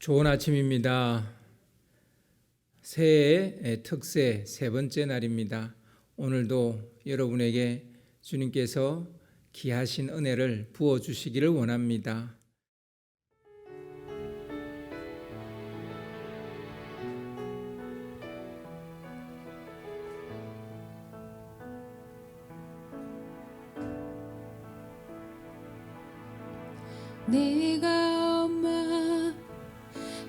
좋은 아침입니다. 새해의 특세 세 번째 날입니다. 오늘도 여러분에게 주님께서 귀하신 은혜를 부어주시기를 원합니다. 내가 엄마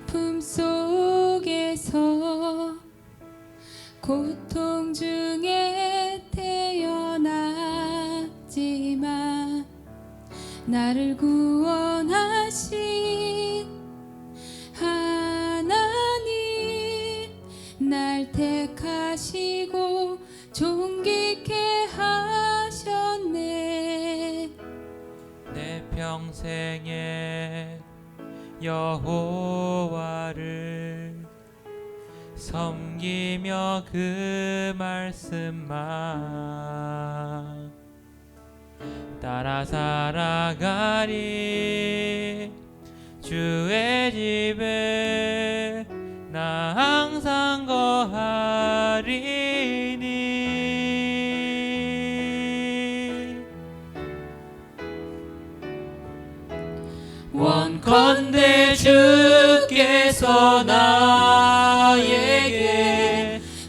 품속에서 고통 중에 태어났지만 나를 구원하신 하나님, 날 택하시고 존귀케 하셨네. 내 평생에 여호와를 섬기며 그 말씀만 따라 살아가리. 주의 집에 나 항상 거하리니. 원컨대 주께서 나에게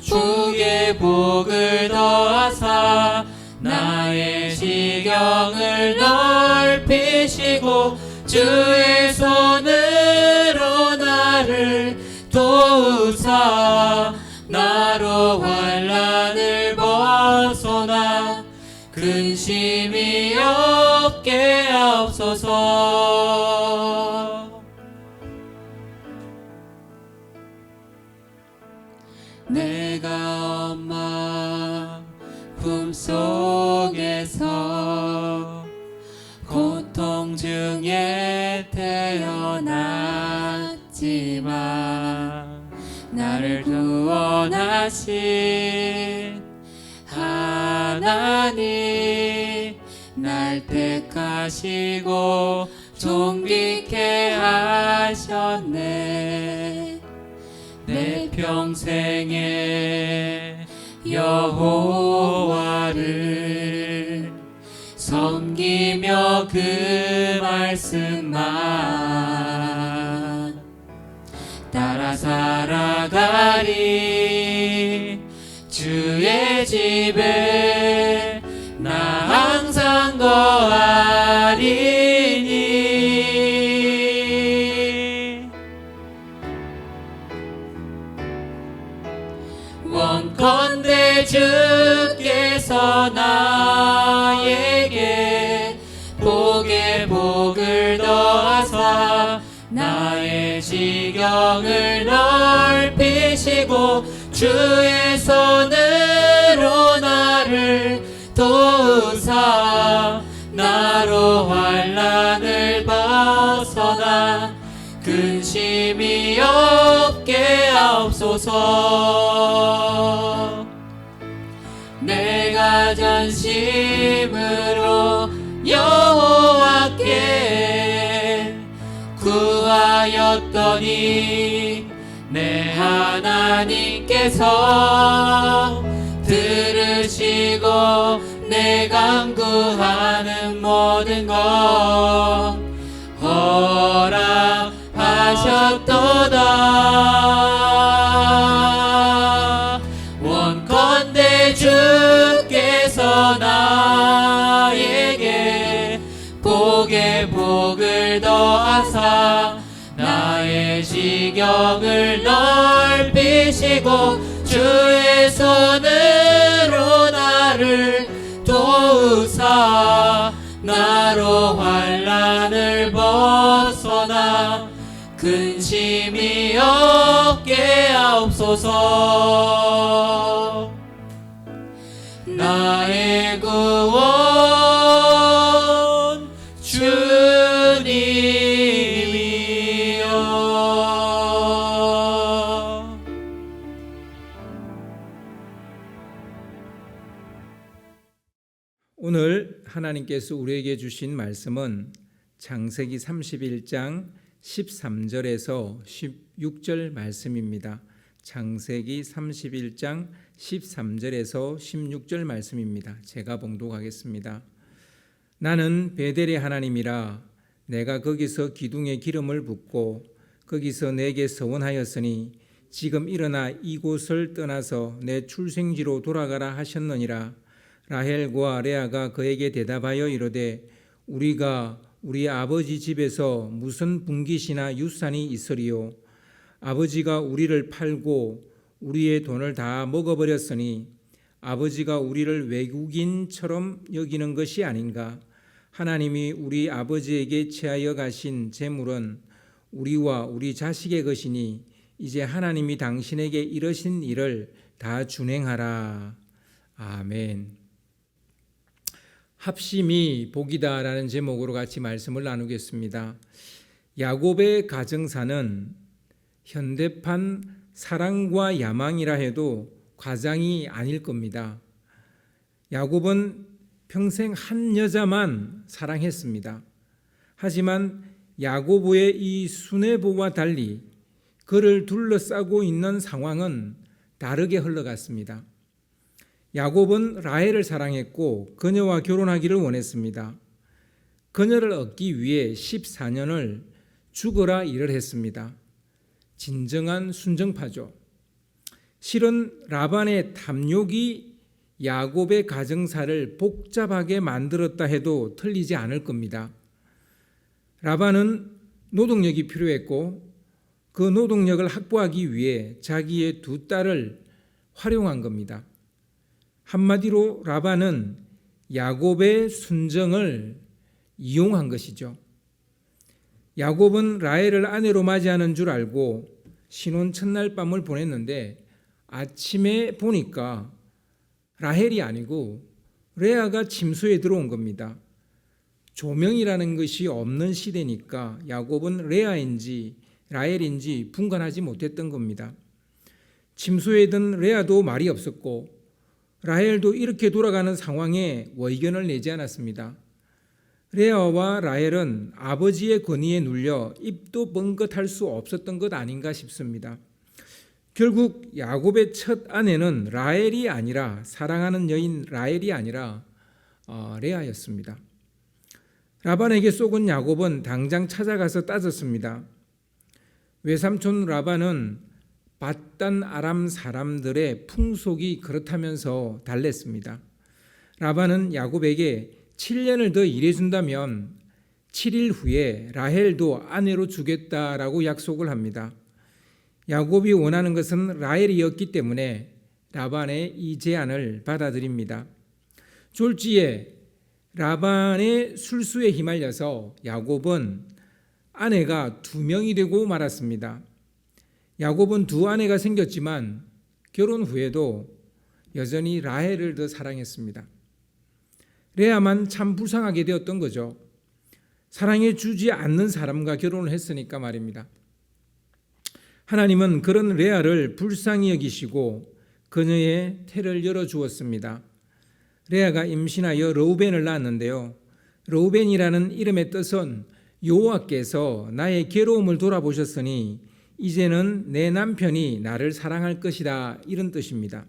주의 복을 더하사 나의 지경을 넓히시고 주의 손으로 나를 도우사 나로 환난을 벗어나 근심이 없게 하옵소서. 내가 엄마 품속에서 고통 중에 태어났지만 나를 구원하신 하나님, 날 택하시고 존귀케 하셨네. 내 평생에 여호와를 섬기며 그 말씀만 따라 살아가리. 주의 집에 나 항상 거하리니. 원컨대 주께서 나에게 복에 복을 더하사 나의 지경을 넓히시고 주의 손으로 나를 도우사 나로 환난을 벗어나 근심이 없게 하옵소서. 내가 전심으로 여호와께 구하였더니 내 하나님께서 들으시고 내 간구하는 모든 것 허락하셨도다. 원컨대 주께서 나에게 복에 복을 더하사 나의 지경을 넓히시고 주의 손으로 나를 도우사 나로 환난을 벗어나 근심이 없게 하옵소서. 나의 구원 주님이여. 오늘 하나님께서 우리에게 주신 말씀은 창세기 31장 13절에서 16절 말씀입니다. 창세기 31장 13절에서 16절 말씀입니다. 제가 봉독하겠습니다. 나는 베델의 하나님이라. 내가 거기서 기둥에 기름을 붓고 거기서 내게 서원하였으니 지금 일어나 이곳을 떠나서 내 출생지로 돌아가라 하셨느니라. 라헬과 레아가 그에게 대답하여 이르되 우리가 우리 아버지 집에서 무슨 분깃이나 유산이 있으리요. 아버지가 우리를 팔고 우리의 돈을 다 먹어버렸으니 아버지가 우리를 외국인처럼 여기는 것이 아닌가. 하나님이 우리 아버지에게 취하여 가신 재물은 우리와 우리 자식의 것이니 이제 하나님이 당신에게 이러신 일을 다 준행하라. 아멘. 합심이 복이다라는 제목으로 같이 말씀을 나누겠습니다. 야곱의 가정사는 현대판 사랑과 야망이라 해도 과장이 아닐 겁니다. 야곱은 평생 한 여자만 사랑했습니다. 하지만 야고보의 이 수뇌보와 달리 그를 둘러싸고 있는 상황은 다르게 흘러갔습니다. 야곱은 라헬을 사랑했고 그녀와 결혼하기를 원했습니다. 그녀를 얻기 위해 14년을 죽어라 일을 했습니다. 진정한 순정파죠. 실은 라반의 탐욕이 야곱의 가정사를 복잡하게 만들었다 해도 틀리지 않을 겁니다. 라반은 노동력이 필요했고 그 노동력을 확보하기 위해 자기의 두 딸을 활용한 겁니다. 한마디로 라반은 야곱의 순정을 이용한 것이죠. 야곱은 라헬을 아내로 맞이하는 줄 알고 신혼 첫날 밤을 보냈는데 아침에 보니까 라헬이 아니고 레아가 침소에 들어온 겁니다. 조명이라는 것이 없는 시대니까 야곱은 레아인지 라헬인지 분간하지 못했던 겁니다. 침소에 든 레아도 말이 없었고 라헬도 이렇게 돌아가는 상황에 의견을 내지 않았습니다. 레아와 라헬은 아버지의 권위에 눌려 입도 뻥긋할 수 없었던 것 아닌가 싶습니다. 결국 야곱의 첫 아내는 라헬이 아니라 사랑하는 여인 라헬이 아니라 레아였습니다. 라반에게 쏘은 야곱은 당장 찾아가서 따졌습니다. 외삼촌 라반은 밧단 아람 사람들의 풍속이 그렇다면서 달랬습니다. 라반은 야곱에게 7년을 더 일해준다면 7일 후에 라헬도 아내로 주겠다라고 약속을 합니다. 야곱이 원하는 것은 라헬이었기 때문에 라반의 이 제안을 받아들입니다. 졸지에 라반의 술수에 휘말려서 야곱은 아내가 2명이 되고 말았습니다. 야곱은 2 아내가 생겼지만 결혼 후에도 여전히 라헬을 더 사랑했습니다. 레아만 참 불쌍하게 되었던 거죠. 사랑해 주지 않는 사람과 결혼을 했으니까 말입니다. 하나님은 그런 레아를 불쌍히 여기시고 그녀의 태를 열어주었습니다. 레아가 임신하여 르우벤을 낳았는데요. 르우벤이라는 이름의 뜻은 여호와께서 나의 괴로움을 돌아보셨으니 이제는 내 남편이 나를 사랑할 것이다, 이런 뜻입니다.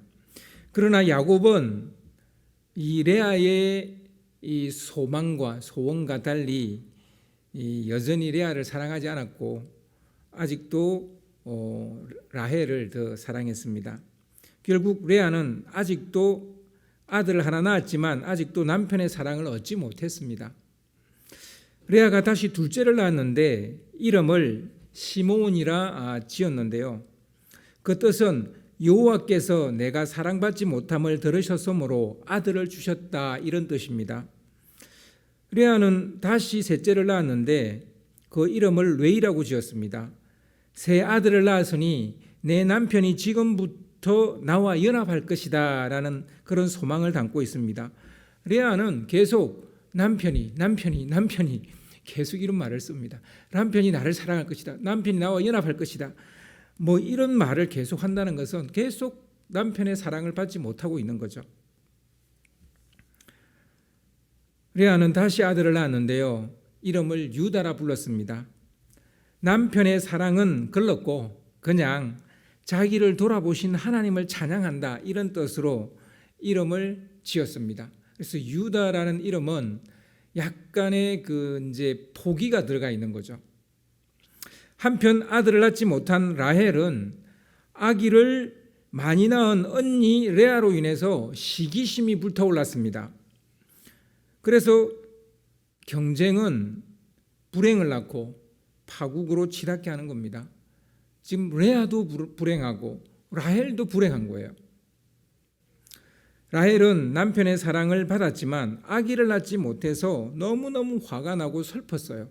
그러나 야곱은 이 레아의 이 소망과 소원과 달리 여전히 레아를 사랑하지 않았고 아직도 라헬을 더 사랑했습니다. 결국 레아는 아직도 아들을 하나 낳았지만 아직도 남편의 사랑을 얻지 못했습니다. 레아가 다시 둘째를 낳았는데 이름을 시므온이라 지었는데요. 그 뜻은 여호와께서 내가 사랑받지 못함을 들으셨으므로 아들을 주셨다, 이런 뜻입니다. 레아는 다시 셋째를 낳았는데 그 이름을 레이라고 지었습니다. 새 아들을 낳았으니 내 남편이 지금부터 나와 연합할 것이다 라는 그런 소망을 담고 있습니다. 레아는 계속 남편이 계속 이런 말을 씁니다. 남편이 나를 사랑할 것이다. 남편이 나와 연합할 것이다. 뭐 이런 말을 계속 한다는 것은 계속 남편의 사랑을 받지 못하고 있는 거죠. 레아는 다시 아들을 낳았는데요. 이름을 유다라 불렀습니다. 남편의 사랑은 걸렀고 그냥 자기를 돌아보신 하나님을 찬양한다, 이런 뜻으로 이름을 지었습니다. 그래서 유다라는 이름은 약간의 이제 포기가 들어가 있는 거죠. 한편 아들을 낳지 못한 라헬은 아기를 많이 낳은 언니 레아로 인해서 시기심이 불타올랐습니다. 그래서 경쟁은 불행을 낳고 파국으로 치닫게 하는 겁니다. 지금 레아도 불행하고 라헬도 불행한 거예요. 라헬은 남편의 사랑을 받았지만 아기를 낳지 못해서 너무너무 화가 나고 슬펐어요.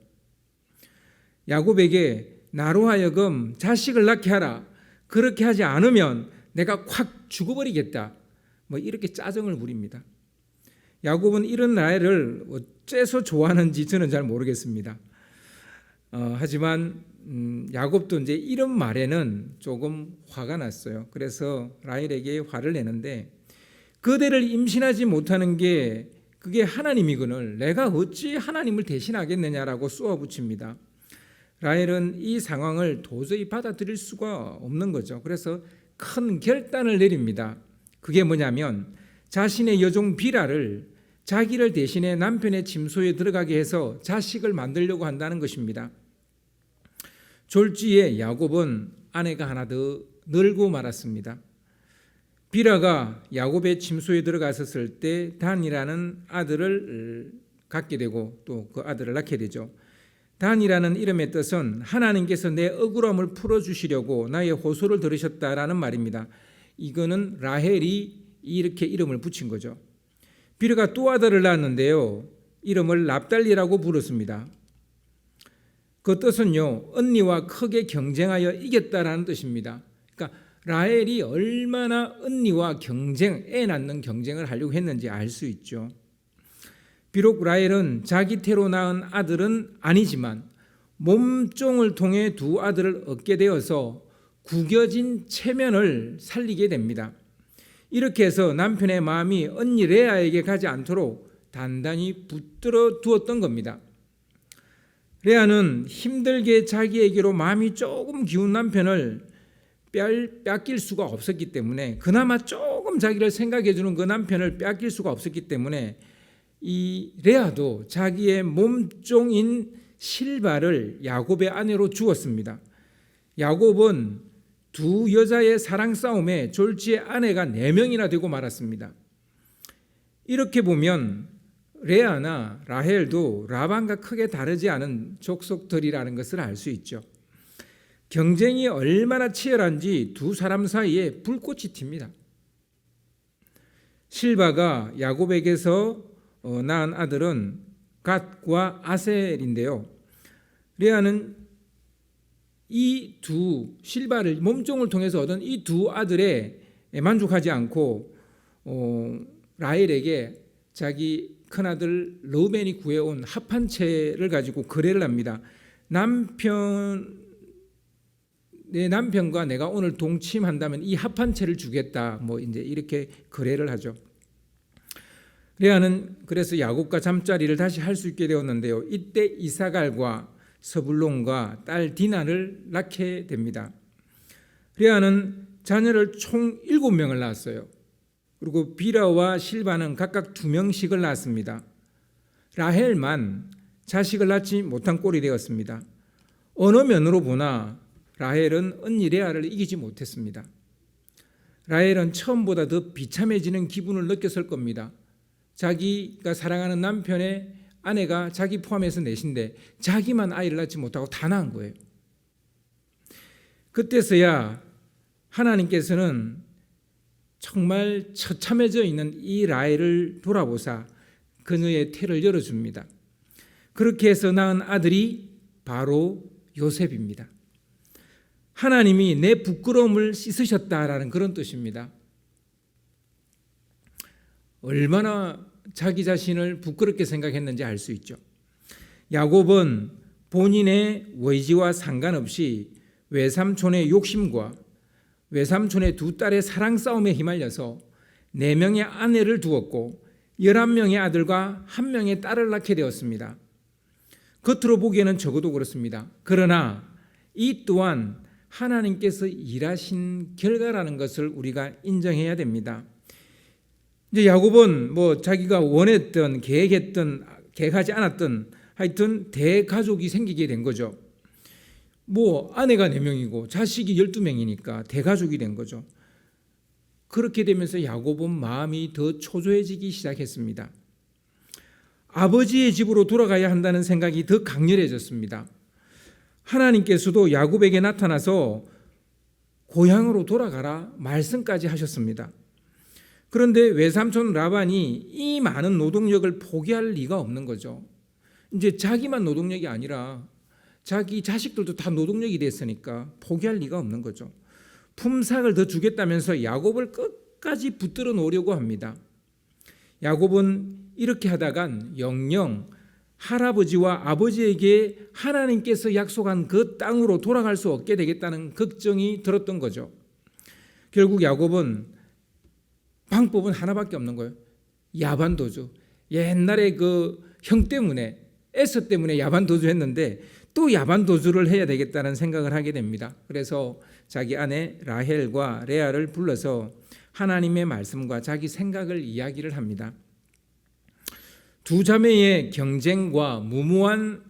야곱에게 나로 하여금 자식을 낳게 하라, 그렇게 하지 않으면 내가 확 죽어버리겠다, 이렇게 짜증을 부립니다. 야곱은 이런 라헬을 어째서 좋아하는지 저는 잘 모르겠습니다. 하지만 야곱도 이제 이런 말에는 조금 화가 났어요. 그래서 라헬에게 화를 내는데, 그대를 임신하지 못하는 게 그게 하나님이거늘 내가 어찌 하나님을 대신하겠느냐라고 쏘아붙입니다. 라헬은 이 상황을 도저히 받아들일 수가 없는 거죠. 그래서 큰 결단을 내립니다. 그게 뭐냐면 자신의 여종 비라를 자기를 대신해 남편의 침소에 들어가게 해서 자식을 만들려고 한다는 것입니다. 졸지에 야곱은 아내가 하나 더 늘고 말았습니다. 비라가 야곱의 침소에 들어갔었을 때 단이라는 아들을 갖게 되고 또 그 아들을 낳게 되죠. 단이라는 이름의 뜻은 하나님께서 내 억울함을 풀어주시려고 나의 호소를 들으셨다라는 말입니다. 이거는 라헬이 이렇게 이름을 붙인 거죠. 비라가 또 아들을 낳았는데요, 이름을 납달리라고 부르습니다. 그 뜻은요, 언니와 크게 경쟁하여 이겼다라는 뜻입니다. 그러니까 라헬이 얼마나 언니와 애 낳는 경쟁을 하려고 했는지 알 수 있죠. 비록 라헬은 자기 태로 낳은 아들은 아니지만 몸종을 통해 두 아들을 얻게 되어서 구겨진 체면을 살리게 됩니다. 이렇게 해서 남편의 마음이 언니 레아에게 가지 않도록 단단히 붙들어 두었던 겁니다. 레아는 힘들게 자기에게로 마음이 조금 기운 남편을 뺏길 수가 없었기 때문에, 그나마 조금 자기를 생각해 주는 그 남편을 뺏길 수가 없었기 때문에 이 레아도 자기의 몸종인 실바를 야곱의 아내로 주었습니다. 야곱은 두 여자의 사랑 싸움에 졸지에 아내가 4명이나 되고 말았습니다. 이렇게 보면 레아나 라헬도 라반과 크게 다르지 않은 족속들이라는 것을 알 수 있죠. 경쟁이 얼마나 치열한지 두 사람 사이에 불꽃이 튑니다. 실바가 야곱에게서 낳은 아들은 갓과 아셀인데요, 레아는 이 두 실바를 몸종을 통해서 얻은 이 두 아들에 만족하지 않고 라헬에게 자기 큰아들 르우벤이 구해온 합한 채를 가지고 거래를 합니다. 내 남편과 내가 오늘 동침한다면 이 합한 채를 주겠다, 이제 이렇게 거래를 하죠. 레아는 그래서 야곱과 잠자리를 다시 할 수 있게 되었는데요, 이때 이사갈과 서불론과 딸 디나를 낳게 됩니다. 레아는 자녀를 총 7명을 낳았어요. 그리고 비라와 실바는 각각 2명씩을 낳았습니다. 라헬만 자식을 낳지 못한 꼴이 되었습니다. 어느 면으로 보나 라헬은 언니 레아를 이기지 못했습니다. 라헬은 처음보다 더 비참해지는 기분을 느꼈을 겁니다. 자기가 사랑하는 남편의 아내가 자기 포함해서 넷인데 자기만 아이를 낳지 못하고 다 낳은 거예요. 그때서야 하나님께서는 정말 처참해져 있는 이 라헬을 돌아보사 그녀의 태를 열어줍니다. 그렇게 해서 낳은 아들이 바로 요셉입니다. 하나님이 내 부끄러움을 씻으셨다라는 그런 뜻입니다. 얼마나 자기 자신을 부끄럽게 생각했는지 알 수 있죠. 야곱은 본인의 의지와 상관없이 외삼촌의 욕심과 외삼촌의 두 딸의 사랑 싸움에 휘말려서 4명의 아내를 두었고 11명의 아들과 1명의 딸을 낳게 되었습니다. 겉으로 보기에는 적어도 그렇습니다. 그러나 이 또한 하나님께서 일하신 결과라는 것을 우리가 인정해야 됩니다. 이제 야곱은 자기가 원했던, 계획하지 않았던 하여튼 대가족이 생기게 된 거죠. 아내가 4명이고 자식이 12명이니까 대가족이 된 거죠. 그렇게 되면서 야곱은 마음이 더 초조해지기 시작했습니다. 아버지의 집으로 돌아가야 한다는 생각이 더 강렬해졌습니다. 하나님께서도 야곱에게 나타나서 고향으로 돌아가라 말씀까지 하셨습니다. 그런데 외삼촌 라반이 이 많은 노동력을 포기할 리가 없는 거죠. 이제 자기만 노동력이 아니라 자기 자식들도 다 노동력이 됐으니까 포기할 리가 없는 거죠. 품삯을 더 주겠다면서 야곱을 끝까지 붙들어 놓으려고 합니다. 야곱은 이렇게 하다간 영영 할아버지와 아버지에게 하나님께서 약속한 그 땅으로 돌아갈 수 없게 되겠다는 걱정이 들었던 거죠. 결국 야곱은 방법은 하나밖에 없는 거예요. 야반도주. 옛날에 그 형 때문에, 에서 때문에 야반도주 했는데 또 야반도주를 해야 되겠다는 생각을 하게 됩니다. 그래서 자기 아내 라헬과 레아를 불러서 하나님의 말씀과 자기 생각을 이야기를 합니다. 두 자매의 경쟁과 무모한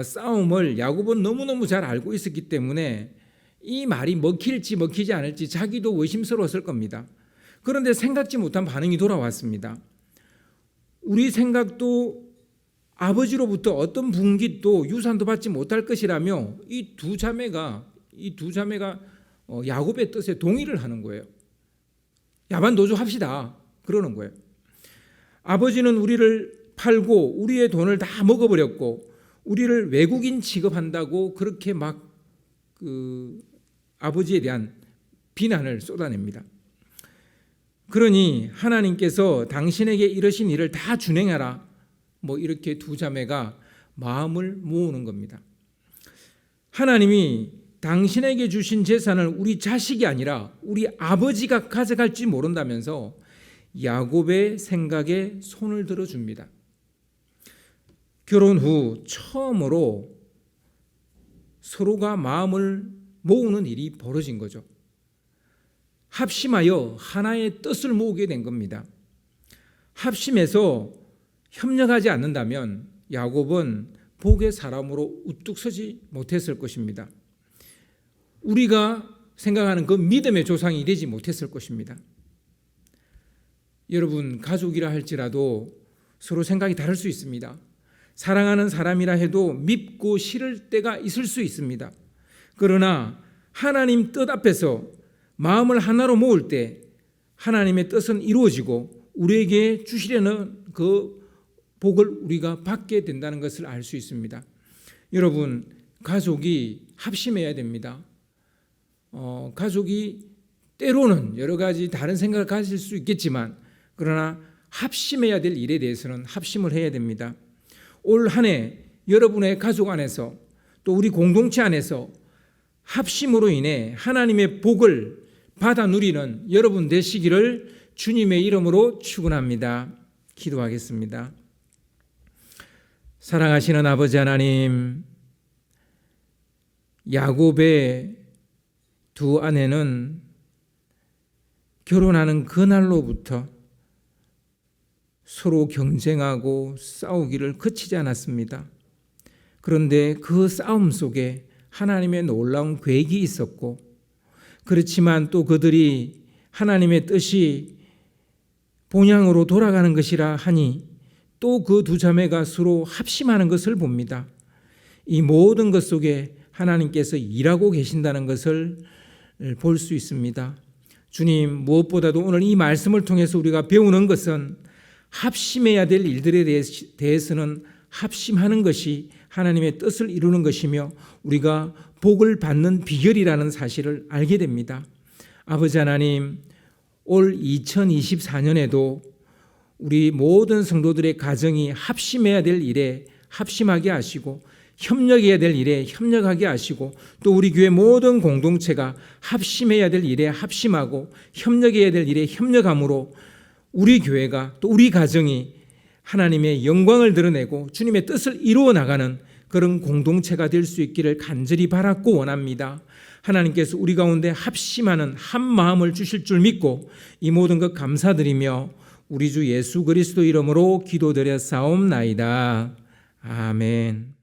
싸움을 야곱은 너무너무 잘 알고 있었기 때문에 이 말이 먹힐지 먹히지 않을지 자기도 의심스러웠을 겁니다. 그런데 생각지 못한 반응이 돌아왔습니다. 우리 생각도 아버지로부터 어떤 분깃도 유산도 받지 못할 것이라며 이 두 자매가 야곱의 뜻에 동의를 하는 거예요. 야반도주 합시다 그러는 거예요. 아버지는 우리를 팔고 우리의 돈을 다 먹어버렸고 우리를 외국인 취급한다고 그렇게 막 아버지에 대한 비난을 쏟아냅니다. 그러니 하나님께서 당신에게 이러신 일을 다 준행하라 이렇게 두 자매가 마음을 모으는 겁니다. 하나님이 당신에게 주신 재산을 우리 자식이 아니라 우리 아버지가 가져갈지 모른다면서 야곱의 생각에 손을 들어줍니다. 결혼 후 처음으로 서로가 마음을 모으는 일이 벌어진 거죠. 합심하여 하나의 뜻을 모으게 된 겁니다. 합심해서 협력하지 않는다면 야곱은 복의 사람으로 우뚝 서지 못했을 것입니다. 우리가 생각하는 그 믿음의 조상이 되지 못했을 것입니다. 여러분, 가족이라 할지라도 서로 생각이 다를 수 있습니다. 사랑하는 사람이라 해도 밉고 싫을 때가 있을 수 있습니다. 그러나 하나님 뜻 앞에서 마음을 하나로 모을 때 하나님의 뜻은 이루어지고 우리에게 주시려는 그 복을 우리가 받게 된다는 것을 알 수 있습니다. 여러분, 가족이 합심해야 됩니다. 가족이 때로는 여러 가지 다른 생각을 가질 수 있겠지만 그러나 합심해야 될 일에 대해서는 합심을 해야 됩니다. 올 한 해 여러분의 가족 안에서 또 우리 공동체 안에서 합심으로 인해 하나님의 복을 받아 누리는 여러분 되시기를 주님의 이름으로 축원합니다. 기도하겠습니다. 사랑하시는 아버지 하나님, 야곱의 두 아내는 결혼하는 그날로부터 서로 경쟁하고 싸우기를 그치지 않았습니다. 그런데 그 싸움 속에 하나님의 놀라운 계획이 있었고, 그렇지만 또 그들이 하나님의 뜻이 본향으로 돌아가는 것이라 하니 또 그 두 자매가 서로 합심하는 것을 봅니다. 이 모든 것 속에 하나님께서 일하고 계신다는 것을 볼 수 있습니다. 주님, 무엇보다도 오늘 이 말씀을 통해서 우리가 배우는 것은 합심해야 될 일들에 대해서는 합심하는 것이 하나님의 뜻을 이루는 것이며 우리가 복을 받는 비결이라는 사실을 알게 됩니다. 아버지 하나님, 올 2024년에도 우리 모든 성도들의 가정이 합심해야 될 일에 합심하게 하시고 협력해야 될 일에 협력하게 하시고 또 우리 교회 모든 공동체가 합심해야 될 일에 합심하고 협력해야 될 일에 협력함으로 우리 교회가 또 우리 가정이 하나님의 영광을 드러내고 주님의 뜻을 이루어 나가는 그런 공동체가 될 수 있기를 간절히 바랐고 원합니다. 하나님께서 우리 가운데 합심하는 한 마음을 주실 줄 믿고 이 모든 것 감사드리며 우리 주 예수 그리스도 이름으로 기도드렸사옵나이다. 아멘.